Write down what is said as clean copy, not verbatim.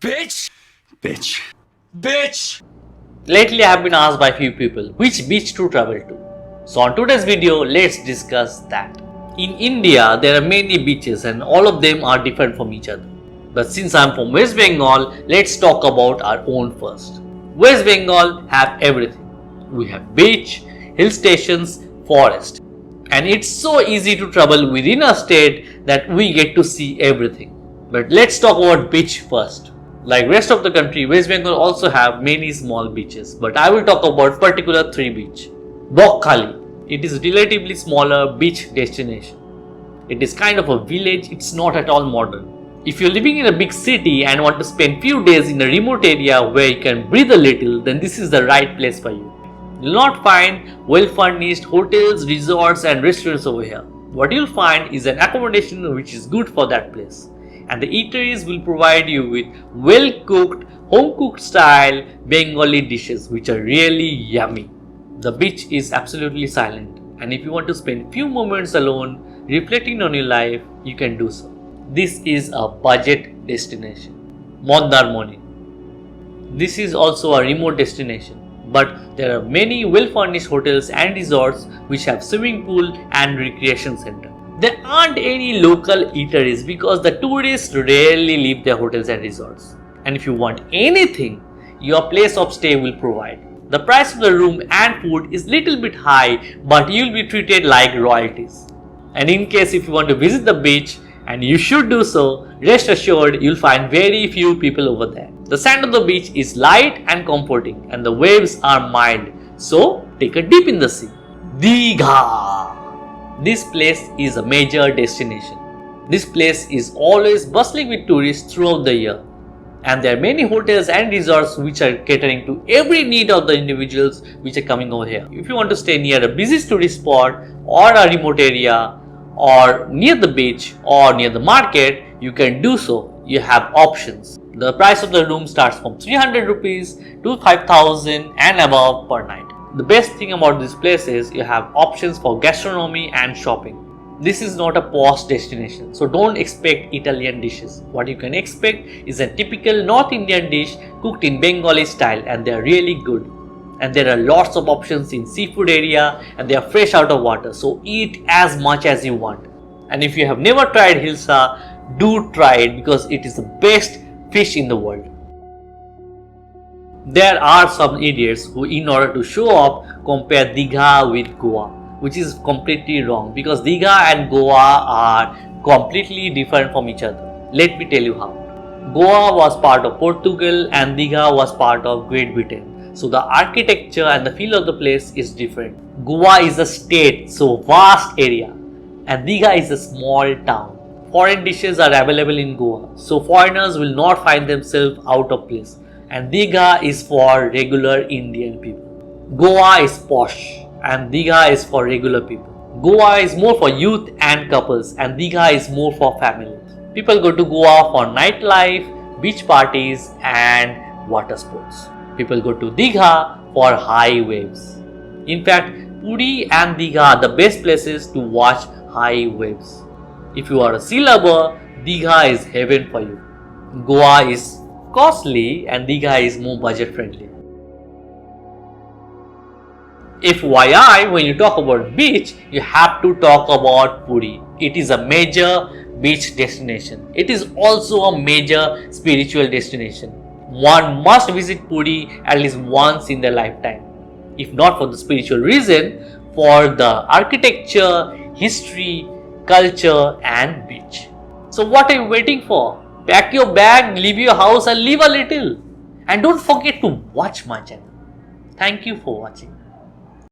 Bitch! Bitch! Bitch! Lately I have been asked by few people which beach to travel to. So on today's video, let's discuss that. In India, there are many beaches and all of them are different from each other. But since I am from West Bengal, let's talk about our own first. West Bengal have everything. We have beach, hill stations, forest. And it's so easy to travel within a state that we get to see everything. But let's talk about beach first. Like rest of the country, West Bengal also have many small beaches, but I will talk about particular 3 beach. Bokkali. It is relatively smaller beach destination. It is kind of a village, it's not at all modern. If you're living in a big city and want to spend few days in a remote area where you can breathe a little, then this is the right place for you. You'll not find well-furnished hotels, resorts and restaurants over here. What you'll find is an accommodation which is good for that place. And the eateries will provide you with well-cooked, home-cooked style Bengali dishes which are really yummy. The beach is absolutely silent, and if you want to spend few moments alone reflecting on your life, you can do so. This is a budget destination. Mondarmoni. This is also a remote destination, but there are many well-furnished hotels and resorts which have swimming pool and recreation center. There aren't any local eateries because the tourists rarely leave their hotels and resorts. And if you want anything, your place of stay will provide. The price of the room and food is little bit high, but you'll be treated like royalties. And in case if you want to visit the beach, and you should do so, rest assured you'll find very few people over there. The sand on the beach is light and comforting, and the waves are mild, so take a dip in the sea. Digha. This place is a major destination. This place is always bustling with tourists throughout the year, and there are many hotels and resorts which are catering to every need of the individuals which are coming over here. If you want to stay near a busy tourist spot or a remote area or near the beach or near the market, you can do so. You have options. The price of the room starts from 300 rupees to 5,000 and above per night. The best thing about this place is you have options for gastronomy and shopping. This is not a posh destination, so don't expect Italian dishes. What you can expect is a typical North Indian dish cooked in Bengali style, and they are really good. And there are lots of options in seafood area and they are fresh out of water, so eat as much as you want. And if you have never tried Hilsa, do try it because it is the best fish in the world. There are some idiots who, in order to show off, compare Digha with Goa, which is completely wrong because Digha and Goa are completely different from each other. Let me tell you how. Goa was part of Portugal and Digha was part of Great Britain. So the architecture and the feel of the place is different. Goa is a state, so vast area, and Digha is a small town. Foreign dishes are available in Goa, so foreigners will not find themselves out of place. And Digha is for regular Indian people. Goa is posh and Digha is for regular people. Goa is more for youth and couples, and Digha is more for families. People go to Goa for nightlife, beach parties and water sports. People go to Digha for high waves. In fact, Puri and Digha are the best places to watch high waves. If you are a sea lover, Digha is heaven for you. Goa is costly and Digha is more budget friendly. FYI, when you talk about beach, you have to talk about Puri. It is a major beach destination. It is also a major spiritual destination. One must visit Puri at least once in their lifetime. If not for the spiritual reason, for the architecture, history, culture and beach. So what are you waiting for? Pack your bag, leave your house and live a little. And don't forget to watch my channel. Thank you for watching.